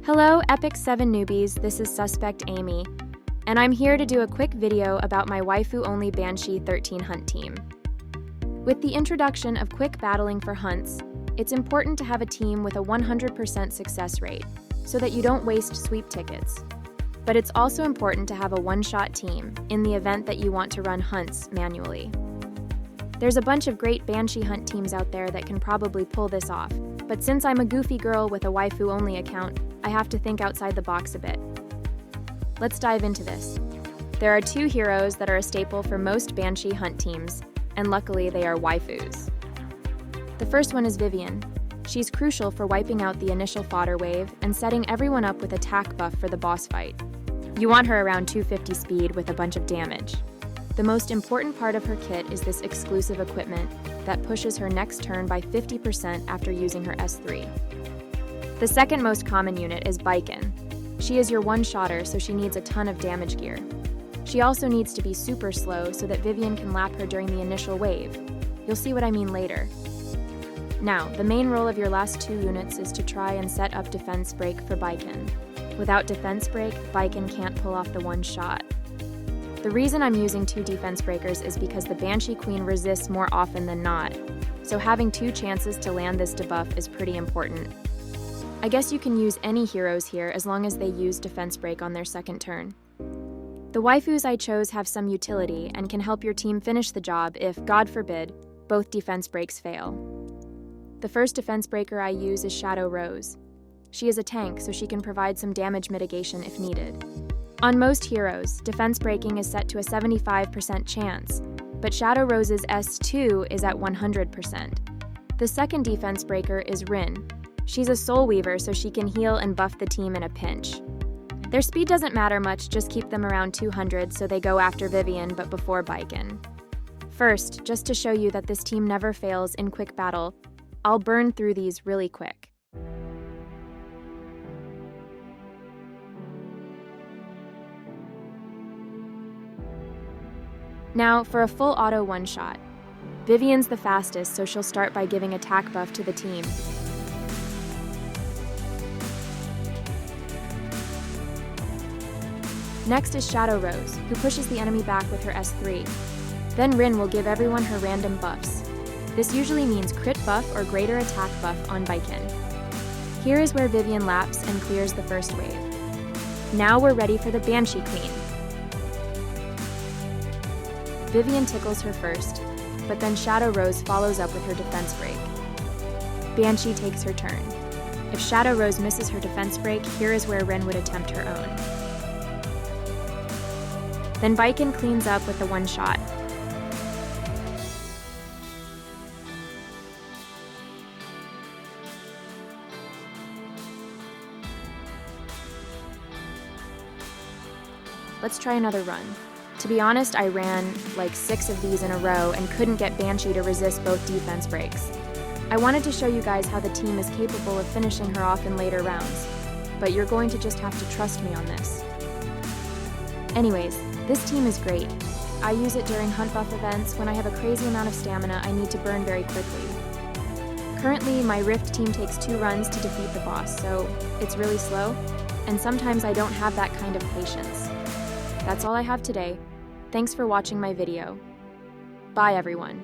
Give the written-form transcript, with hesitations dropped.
Hello, Epic 7 newbies, this is Suspect Amy, and I'm here to do a quick video about my waifu-only Banshee 13 hunt team. With the introduction of quick battling for hunts, it's important to have a team with a 100% success rate, so that you don't waste sweep tickets. But it's also important to have a one-shot team in the event that you want to run hunts manually. There's a bunch of great Banshee hunt teams out there that can probably pull this off, but since I'm a goofy girl with a waifu-only account, I have to think outside the box a bit. Let's dive into this. There are two heroes that are a staple for most Banshee hunt teams, and luckily they are waifus. The first one is Vivian. She's crucial for wiping out the initial fodder wave and setting everyone up with attack buff for the boss fight. You want her around 250 speed with a bunch of damage. The most important part of her kit is this exclusive equipment that pushes her next turn by 50% after using her S3. The second most common unit is Baiken. She is your one-shotter, so she needs a ton of damage gear. She also needs to be super slow so that Vivian can lap her during the initial wave. You'll see what I mean later. Now, the main role of your last two units is to try and set up defense break for Baiken. Without defense break, Baiken can't pull off the one shot. The reason I'm using two defense breakers is because the Banshee Queen resists more often than not, so having two chances to land this debuff is pretty important. I guess you can use any heroes here as long as they use defense break on their second turn. The waifus I chose have some utility and can help your team finish the job if, God forbid, both defense breaks fail. The first defense breaker I use is Shadow Rose. She is a tank, so she can provide some damage mitigation if needed. On most heroes, defense breaking is set to a 75% chance, but Shadow Rose's S2 is at 100%. The second defense breaker is Rin. She's a soul weaver, so she can heal and buff the team in a pinch. Their speed doesn't matter much, just keep them around 200 so they go after Vivian but before Baiken. First, just to show you that this team never fails in quick battle, I'll burn through these really quick. Now, for a full auto one-shot. Vivian's the fastest, so she'll start by giving attack buff to the team. Next is Shadow Rose, who pushes the enemy back with her S3. Then Rin will give everyone her random buffs. This usually means crit buff or greater attack buff on Baiken. Here is where Vivian laps and clears the first wave. Now we're ready for the Banshee Queen. Vivian tickles her first, but then Shadow Rose follows up with her defense break. Banshee takes her turn. If Shadow Rose misses her defense break, here is where Rin would attempt her own. Then Baiken cleans up with the one shot. Let's try another run. To be honest, I ran like 6 of these in a row and couldn't get Banshee to resist both defense breaks. I wanted to show you guys how the team is capable of finishing her off in later rounds, but you're going to just have to trust me on this. Anyways, this team is great. I use it during hunt buff events when I have a crazy amount of stamina I need to burn very quickly. Currently, my Rift team takes 2 runs to defeat the boss, so it's really slow, and sometimes I don't have that kind of patience. That's all I have today. Thanks for watching my video. Bye, everyone.